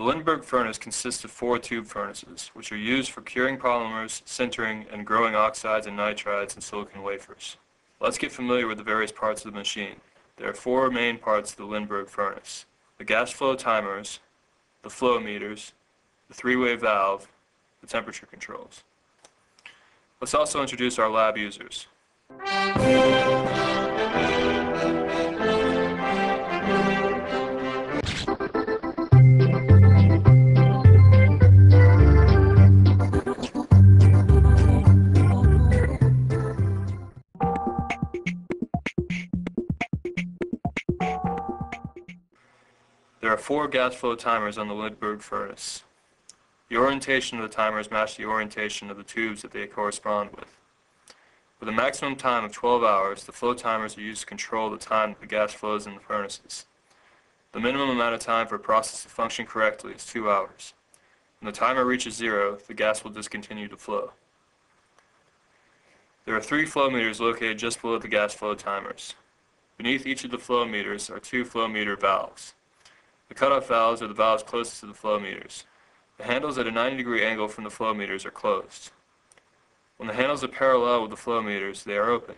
The Lindberg furnace consists of 4 tube furnaces, which are used for curing polymers, sintering, and growing oxides and nitrides in silicon wafers. Let's get familiar with the various parts of the machine. There are 4 main parts of the Lindberg furnace: the gas flow timers, the flow meters, the 3-way valve, the temperature controls. Let's also introduce our lab users. There are 4 gas flow timers on the Lindberg furnace. The orientation of the timers match the orientation of the tubes that they correspond with. With a maximum time of 12 hours, the flow timers are used to control the time that the gas flows in the furnaces. The minimum amount of time for a process to function correctly is 2 hours. When the timer reaches 0, the gas will discontinue to flow. There are 3 flow meters located just below the gas flow timers. Beneath each of the flow meters are 2 flow meter valves. The cutoff valves are the valves closest to the flow meters. The handles at a 90-degree angle from the flow meters are closed. When the handles are parallel with the flow meters, they are open.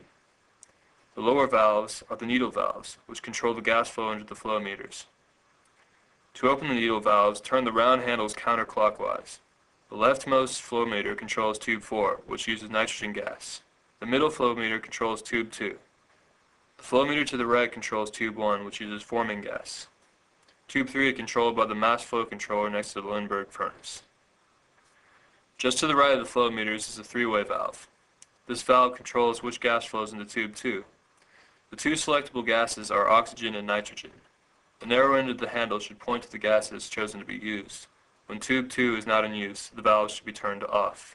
The lower valves are the needle valves, which control the gas flow into the flow meters. To open the needle valves, turn the round handles counterclockwise. The leftmost flow meter controls tube 4, which uses nitrogen gas. The middle flow meter controls tube 2. The flow meter to the right controls tube 1, which uses forming gas. Tube 3 is controlled by the mass flow controller next to the Lindberg furnace. Just to the right of the flow meters is a 3-way valve. This valve controls which gas flows into tube 2. The 2 selectable gases are oxygen and nitrogen. The narrow end of the handle should point to the gases chosen to be used. When tube 2 is not in use, the valves should be turned off.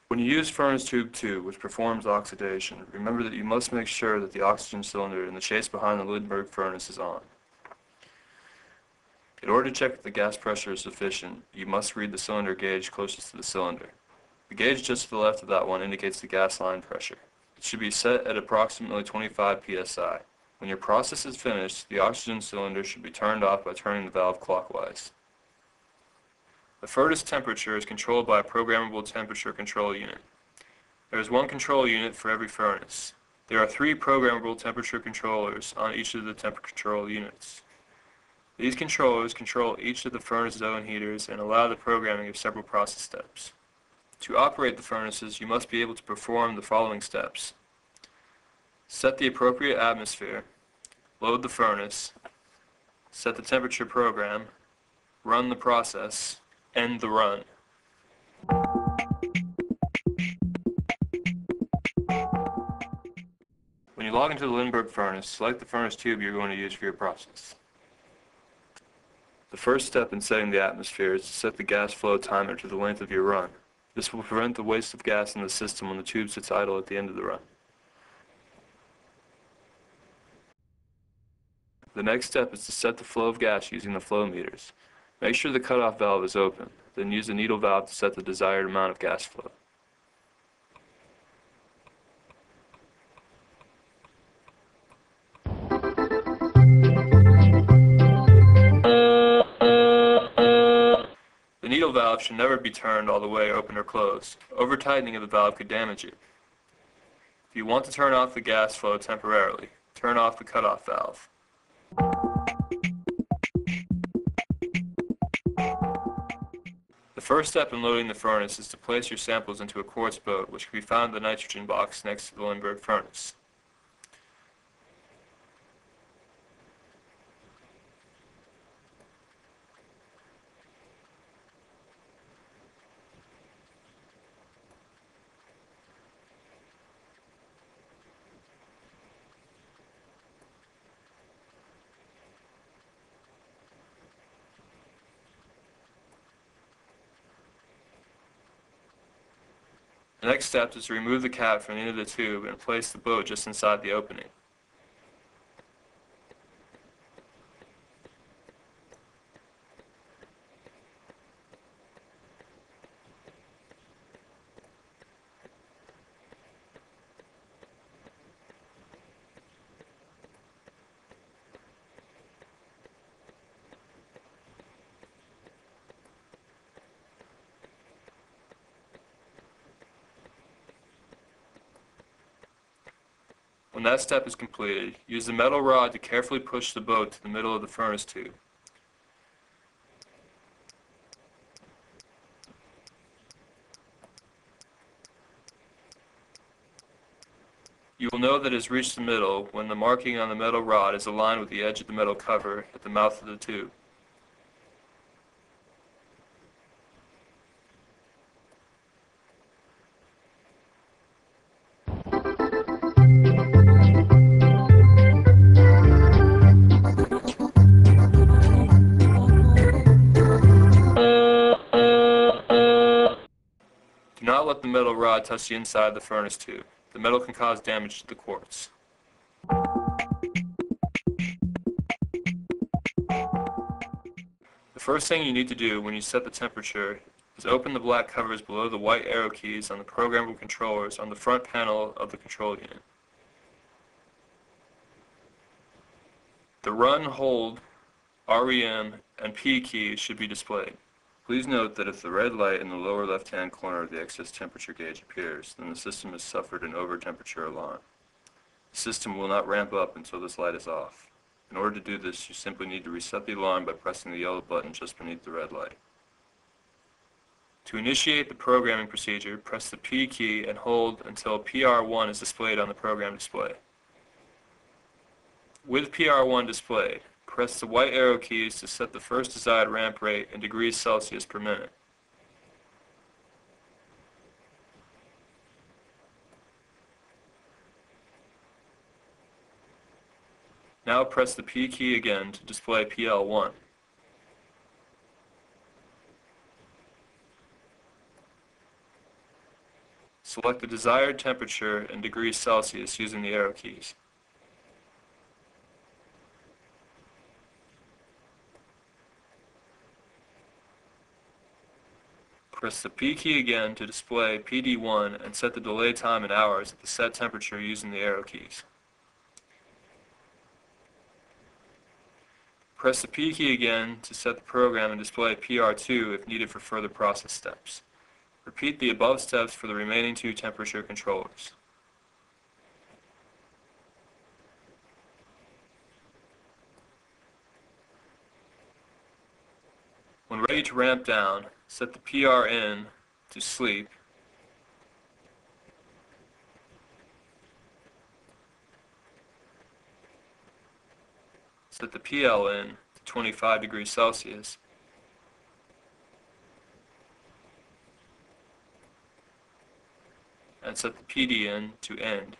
When you use furnace tube 2, which performs oxidation, remember that you must make sure that the oxygen cylinder in the chase behind the Lindberg furnace is on. In order to check if the gas pressure is sufficient, you must read the cylinder gauge closest to the cylinder. The gauge just to the left of that one indicates the gas line pressure. It should be set at approximately 25 psi. When your process is finished, the oxygen cylinder should be turned off by turning the valve clockwise. The furnace temperature is controlled by a programmable temperature control unit. There is 1 control unit for every furnace. There are 3 programmable temperature controllers on each of the temperature control units. These controllers control each of the furnace zone heaters and allow the programming of several process steps. To operate the furnaces, you must be able to perform the following steps: set the appropriate atmosphere, load the furnace, set the temperature program, run the process, end the run. When you log into the Lindberg furnace, select the furnace tube you're going to use for your process. The first step in setting the atmosphere is to set the gas flow timer to the length of your run. This will prevent the waste of gas in the system when the tube sits idle at the end of the run. The next step is to set the flow of gas using the flow meters. Make sure the cutoff valve is open, then use the needle valve to set the desired amount of gas flow. The needle valve should never be turned all the way open or closed. Over-tightening of the valve could damage it. If you want to turn off the gas flow temporarily, turn off the cutoff valve. The first step in loading the furnace is to place your samples into a quartz boat, which can be found in the nitrogen box next to the Lindberg furnace. The next step is to remove the cap from the end of the tube and place the boat just inside the opening. When that step is completed, use the metal rod to carefully push the boat to the middle of the furnace tube. You will know that it has reached the middle when the marking on the metal rod is aligned with the edge of the metal cover at the mouth of the tube. Do not let the metal rod touch the inside of the furnace tube. The metal can cause damage to the quartz. The first thing you need to do when you set the temperature is open the black covers below the white arrow keys on the programmable controllers on the front panel of the control unit. The run, hold, REM, and P keys should be displayed. Please note that if the red light in the lower left-hand corner of the excess temperature gauge appears, then the system has suffered an over-temperature alarm. The system will not ramp up until this light is off. In order to do this, you simply need to reset the alarm by pressing the yellow button just beneath the red light. To initiate the programming procedure, press the P key and hold until PR1 is displayed on the program display. With PR1 displayed, press the white arrow keys to set the first desired ramp rate in degrees Celsius per minute. Now press the P key again to display PL1. Select the desired temperature in degrees Celsius using the arrow keys. Press the P key again to display PD1 and set the delay time in hours at the set temperature using the arrow keys. Press the P key again to set the program and display PR2 if needed for further process steps. Repeat the above steps for the remaining two temperature controllers. When ready to ramp down, set the PR in to sleep set the PL in to 25 degrees Celsius, and set the PD in to end.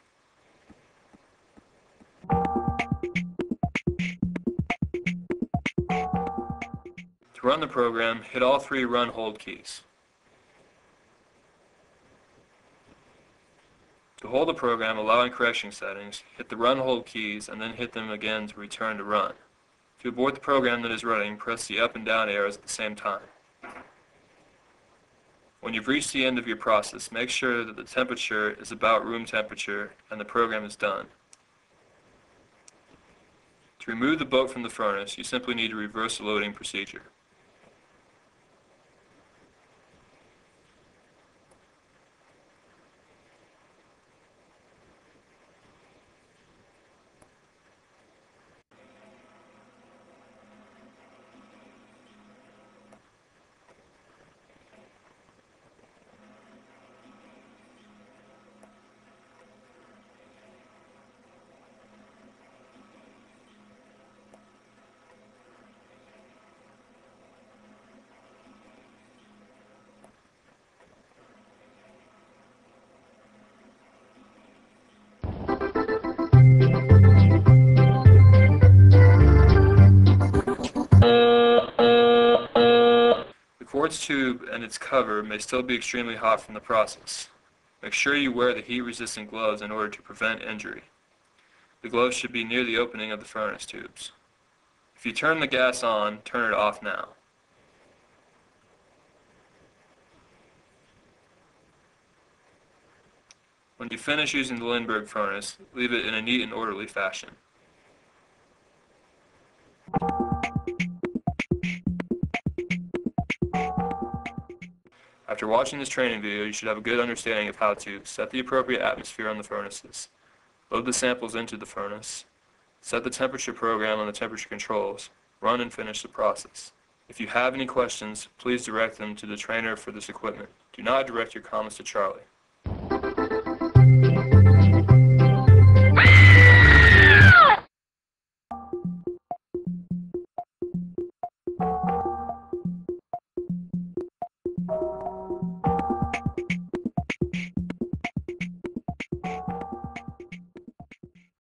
To run the program, hit all three run hold keys. To hold the program, allowing correction settings, hit the run hold keys and then hit them again to return to run. To abort the program that is running, press the up and down arrows at the same time. When you've reached the end of your process, make sure that the temperature is about room temperature and the program is done. To remove the boat from the furnace, you simply need to reverse the loading procedure. The quartz tube and its cover may still be extremely hot from the process. Make sure you wear the heat-resistant gloves in order to prevent injury. The gloves should be near the opening of the furnace tubes. If you turn the gas on, turn it off now. When you finish using the Lindberg furnace, leave it in a neat and orderly fashion. After watching this training video, you should have a good understanding of how to set the appropriate atmosphere on the furnaces, Load the samples into the furnace. Set the temperature program on the temperature controls. Run and finish the process. If you have any questions, please direct them to the trainer for this equipment. Do not direct your comments to Charlie.